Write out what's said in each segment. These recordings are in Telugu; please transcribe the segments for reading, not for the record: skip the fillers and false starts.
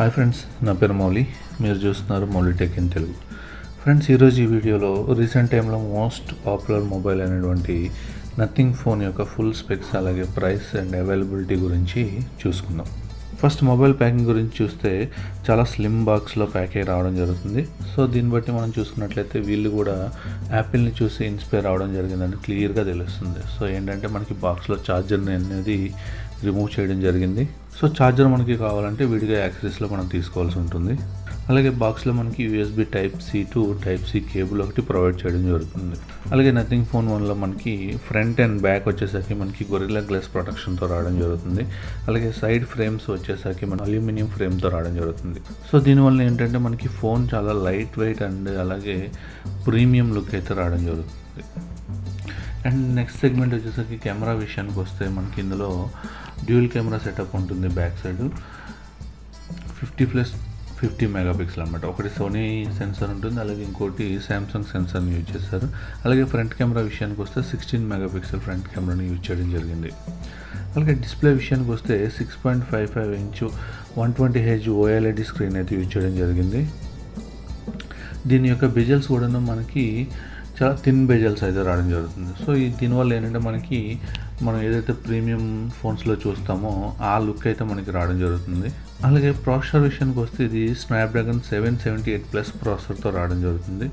హాయ్ ఫ్రెండ్స్, నా పేరు మౌలి. మీరు చూస్తున్నారు Mouli tech in Telugu. Friends, ఈరోజు ఈ వీడియోలో రీసెంట్ టైంలో మోస్ట్ పాపులర్ మొబైల్ అయినటువంటి నథింగ్ ఫోన్ యొక్క ఫుల్ స్పెక్స్, అలాగే ప్రైస్ అండ్ అవైలబిలిటీ గురించి చూసుకుందాం. ఫస్ట్ మొబైల్ ప్యాకింగ్ గురించి చూస్తే చాలా స్లిమ్ బాక్స్లో ప్యాక్ అయ్యి రావడం జరుగుతుంది. సో దీన్ని బట్టి మనం చూసుకున్నట్లయితే వీళ్ళు కూడా యాపిల్ని చూసి ఇన్స్పైర్ అవ్వడం జరిగిందని క్లియర్గా తెలుస్తుంది. సో ఏంటంటే మనకి బాక్స్లో ఛార్జర్ని అనేది రిమూవ్ చేయడం జరిగింది. సో ఛార్జర్ మనకి కావాలంటే విడిగా యాక్సెస్లో మనం తీసుకోవాల్సి ఉంటుంది. అలాగే బాక్స్లో మనకి USB type C to type C cable ఒకటి ప్రొవైడ్ చేయడం జరుగుతుంది. అలాగే నథింగ్ ఫోన్ వన్లో మనకి ఫ్రంట్ అండ్ బ్యాక్ వచ్చేసరికి మనకి గొరిల్లా గ్లాస్ ప్రొటెక్షన్తో రావడం జరుగుతుంది. అలాగే సైడ్ ఫ్రేమ్స్ వచ్చేసరికి మన అల్యూమినియం ఫ్రేమ్తో రావడం జరుగుతుంది. సో దీనివల్ల ఏంటంటే మనకి ఫోన్ చాలా లైట్ వెయిట్ అండ్ అలాగే ప్రీమియం లుక్ అయితే రావడం జరుగుతుంది. అండ్ నెక్స్ట్ సెగ్మెంట్ వచ్చేసరికి కెమెరా విషయానికి వస్తే మనకి ఇందులో డ్యూయల్ కెమెరా సెటప్ ఉంటుంది. బ్యాక్ సైడ్ 50+50 మెగాపిక్సెల్ అనమాట. ఒకటి సోనీ సెన్సార్ ఉంటుంది, అలాగే ఇంకోటి శాంసంగ్ సెన్సార్ని యూజ్ చేస్తారు. అలాగే ఫ్రంట్ కెమెరా విషయానికి వస్తే 16 మెగాపిక్సెల్ ఫ్రంట్ కెమెరాని యూజ్ చేయడం జరిగింది. అలాగే డిస్ప్లే విషయానికి వస్తే 6.55 ఇంచు 120Hz OLED స్క్రీన్ అయితే యూజ్ చేయడం జరిగింది. దీని యొక్క బెజల్స్ కూడా మనకి చాలా థిన్ బెజల్స్ అయితే రావడం జరుగుతుంది. సో దీనివల్ల ఏంటంటే మనకి మనం ఏదైతే ప్రీమియం ఫోన్స్లో చూస్తామో ఆ లుక్ అయితే మనకి రావడం జరుగుతుంది. అలాగే ప్రాసెసర్ విషయానికి వస్తే ఇది స్నాప్డ్రాగన్ 778+ ప్రాసెసర్తో రావడం జరుగుతుంది.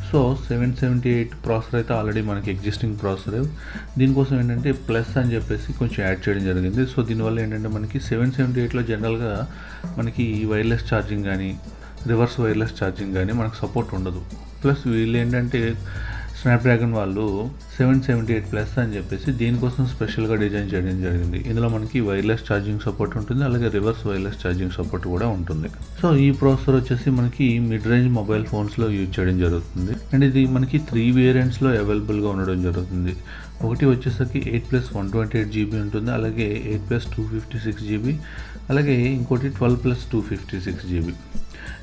సో 778 ప్రాసెసర్ అయితే ఆల్రెడీ మనకి ఎగ్జిస్టింగ్ ప్రాసెసర్. దీనికోసం ఏంటంటే ప్లస్ అని చెప్పేసి కొంచెం యాడ్ చేయడం జరిగింది. సో దీనివల్ల ఏంటంటే మనకి 778లో జనరల్గా మనకి వైర్లెస్ ఛార్జింగ్ కానీ రివర్స్ వైర్లెస్ ఛార్జింగ్ కానీ మనకు సపోర్ట్ ఉండదు. ప్లస్ వీళ్ళు ఏంటంటే స్నాప్డ్రాగన్ వాళ్ళు 778+ అని చెప్పేసి దీనికోసం స్పెషల్గా డిజైన్ చేయడం జరిగింది. ఇందులో మనకి వైర్లెస్ ఛార్జింగ్ సపోర్ట్ ఉంటుంది, అలాగే రివర్స్ వైర్లెస్ ఛార్జింగ్ సపోర్ట్ కూడా ఉంటుంది. సో ఈ ప్రాసెసర్ వచ్చేసి మనకి మిడ్ రేంజ్ మొబైల్ ఫోన్స్లో యూజ్ చేయడం జరుగుతుంది. అండ్ ఇది మనకి 3 వేరియంట్స్లో అవైలబుల్గా ఉండడం జరుగుతుంది. ఒకటి వచ్చేసరికి 8+128GB ఉంటుంది, అలాగే 8+256GB, అలాగే ఇంకోటి 12+256GB.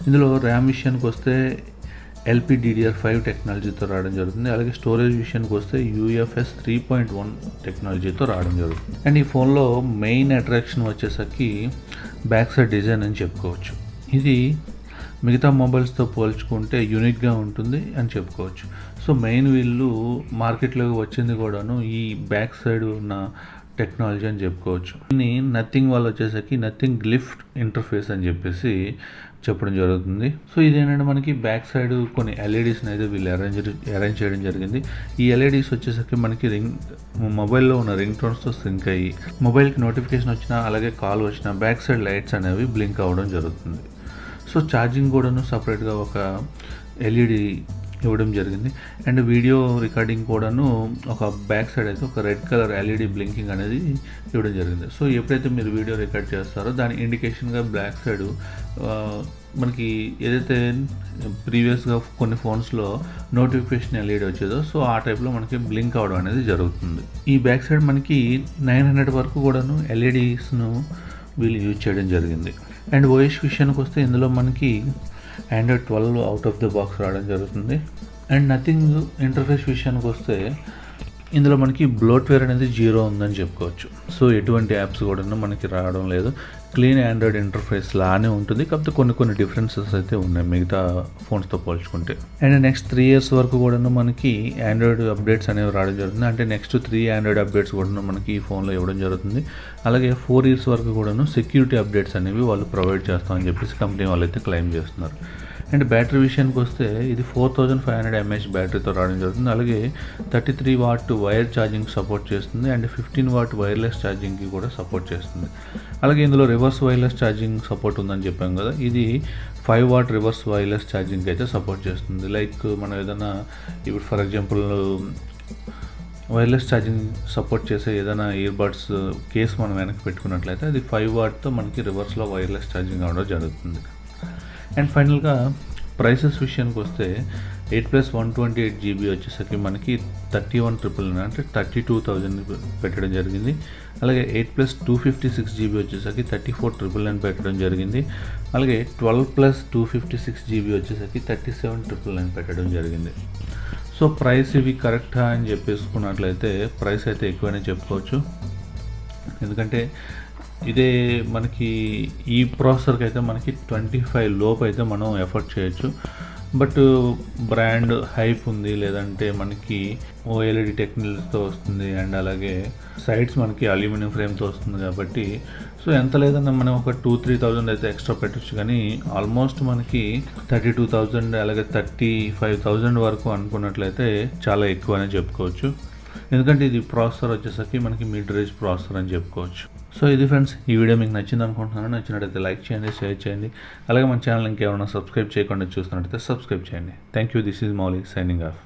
ఇందులో ర్యామ్ విషయానికి వస్తే LPDDR5 టెక్నాలజీతో రావడం జరుగుతుంది. అలాగే స్టోరేజ్ విషయానికి వస్తే UFS 3.1 టెక్నాలజీతో రావడం జరుగుతుంది. అండ్ ఈ ఫోన్లో మెయిన్ అట్రాక్షన్ వచ్చేసరికి బ్యాక్ సైడ్ డిజైన్ అని చెప్పుకోవచ్చు. ఇది మిగతా మొబైల్స్తో పోల్చుకుంటే యూనిక్గా ఉంటుంది అని చెప్పుకోవచ్చు. సో మెయిన్ వీళ్ళు మార్కెట్లోకి వచ్చింది కూడాను ఈ బ్యాక్ సైడ్ ఉన్న టెక్నాలజీ అని చెప్పుకోవచ్చు. దీన్ని నథింగ్ వాళ్ళు వచ్చేసరికి నథింగ్ గ్లిఫ్ట్ ఇంటర్ఫేస్ అని చెప్పేసి చెప్పడం జరుగుతుంది. సో ఇదేంటంటే మనకి బ్యాక్ సైడ్ కొన్ని ఎల్ఈడీస్ని అయితే వీళ్ళు అరేంజ్ చేయడం జరిగింది. ఈ ఎల్ఈడీస్ వచ్చేసరికి మనకి మొబైల్లో ఉన్న రింగ్ టోన్స్తో సింక్ అయ్యి మొబైల్కి నోటిఫికేషన్ వచ్చినా అలాగే కాల్ వచ్చినా బ్యాక్ సైడ్ లైట్స్ అనేవి బ్లింక్ అవ్వడం జరుగుతుంది. సో ఛార్జింగ్ కూడాను సపరేట్గా ఒక ఎల్ఈడి ఇవ్వడం జరిగింది. అండ్ వీడియో రికార్డింగ్ కూడాను ఒక బ్యాక్ సైడ్ అయితే ఒక రెడ్ కలర్ ఎల్ఈడి బ్లింకింగ్ అనేది ఇవ్వడం జరిగింది. సో ఎప్పుడైతే మీరు వీడియో రికార్డ్ చేస్తారో దాని ఇండికేషన్గా బ్యాక్ సైడ్ మనకి ఏదైతే ప్రీవియస్గా కొన్ని ఫోన్స్లో నోటిఫికేషన్ ఎల్ఈడి వచ్చేదో సో ఆ టైప్లో మనకి బ్లింక్ అవ్వడం అనేది జరుగుతుంది. ఈ బ్యాక్ సైడ్ మనకి 900 వరకు కూడాను ఎల్ఈడీస్ను వీళ్ళు యూజ్ చేయడం జరిగింది. అండ్ ఓఎస్ విషయానికి వస్తే ఇందులో మనకి Android 12 out of the box రావడం జరుగుతుంది. అండ్ నథింగ్ ఇంటర్ఫేస్ విషయానికి వస్తే ఇందులో మనకి బ్లోట్వేర్ అనేది 0 ఉందని చెప్పుకోవచ్చు. సో ఎటువంటి యాప్స్ కూడా మనకి రావడం లేదు. క్లీన్ ఆండ్రాయిడ్ ఇంటర్ఫేస్ లానే ఉంటుంది, కాకపోతే కొన్ని డిఫరెన్సెస్ అయితే ఉన్నాయి మిగతా ఫోన్స్తో పోల్చుకుంటే. అండ్ నెక్స్ట్ 3 years వరకు కూడాను మనకి ఆండ్రాయిడ్ అప్డేట్స్ అనేవి రావడం జరుగుతుంది. అంటే నెక్స్ట్ 3 ఆండ్రాయిడ్ అప్డేట్స్ కూడా మనకి ఈ ఫోన్లో ఇవ్వడం జరుగుతుంది. అలాగే 4 years వరకు కూడాను సెక్యూరిటీ అప్డేట్స్ అనేవి వాళ్ళు ప్రొవైడ్ చేస్తామని చెప్పేసి కంపెనీ వాళ్ళు అయితే క్లెయిమ్ చేస్తున్నారు. అండ్ బ్యాటరీ విషయానికి వస్తే ఇది 4500 mAh బ్యాటరీతో రావడం జరుగుతుంది. అలాగే 33 watt వైర్ ఛార్జింగ్ సపోర్ట్ చేస్తుంది. అండ్ 15 watt వైర్లెస్ ఛార్జింగ్కి కూడా సపోర్ట్ చేస్తుంది. అలాగే ఇందులో రివర్స్ వైర్లెస్ ఛార్జింగ్ సపోర్ట్ ఉందని చెప్పాం కదా, ఇది 5 watt రివర్స్ వైర్లెస్ ఛార్జింగ్కి అయితే సపోర్ట్ చేస్తుంది. లైక్ మనం ఏదైనా ఇప్పుడు for example wireless charging support చేసే ఏదైనా ఇయర్బడ్స్ కేస్ మనం వెనక్కి పెట్టుకున్నట్లయితే అది 5 wattతో మనకి రివర్స్లో వైర్లెస్ ఛార్జింగ్ అవ్వడం జరుగుతుంది. అండ్ ఫైనల్గా ప్రైసెస్ విషయానికి వస్తే 8+128GB వచ్చేసరికి మనకి 31,999 అంటే 32,000 పెట్టడం జరిగింది. అలాగే 8+256GB వచ్చేసరికి 34,999 పెట్టడం జరిగింది. అలాగే 12+256GB వచ్చేసరికి 37,999 పెట్టడం జరిగింది. సో ప్రైస్ ఇవి కరెక్టా అని చెప్పేసుకున్నట్లయితే ప్రైస్ అయితే ఎక్కువనే చెప్పుకోవచ్చు. ఎందుకంటే ఇదే మనకి ఈ ప్రాసెసర్కి అయితే మనకి 25 లోపు అయితే మనం ఎఫర్ట్ చేయొచ్చు. బట్ బ్రాండ్ హైప్ ఉంది, లేదంటే మనకి ఓఎల్ఈడి టెక్నికల్స్తో వస్తుంది అండ్ అలాగే సైడ్స్ మనకి అల్యూమినియం ఫ్రేమ్తో వస్తుంది కాబట్టి సో ఎంత లేదన్నా మనం ఒక 2-3,000 అయితే ఎక్స్ట్రా పెట్టచ్చు. కానీ ఆల్మోస్ట్ మనకి 32,000 అలాగే 35,000 వరకు అనుకున్నట్లయితే చాలా ఎక్కువ అని చెప్పుకోవచ్చు. ఎందుకంటే ఇది ప్రాసెసర్ వచ్చేసరికి మనకి మిడ్ రేంజ్ ప్రాసెసర్ అని చెప్పుకోవచ్చు. సో ఇది ఫ్రెండ్స్, ఈ వీడియో మీకు నచ్చింది అనుకుంటున్నాను. నచ్చినట్టయితే లైక్ చేయండి, షేర్ చేయండి. అలాగే మన ఛానల్ ఇంకేమైనా సబ్స్క్రైబ్ చేయకుండా చూస్తున్నట్టయితే సబ్స్క్రైబ్ చేయండి. Thank you. This is Mouli signing off.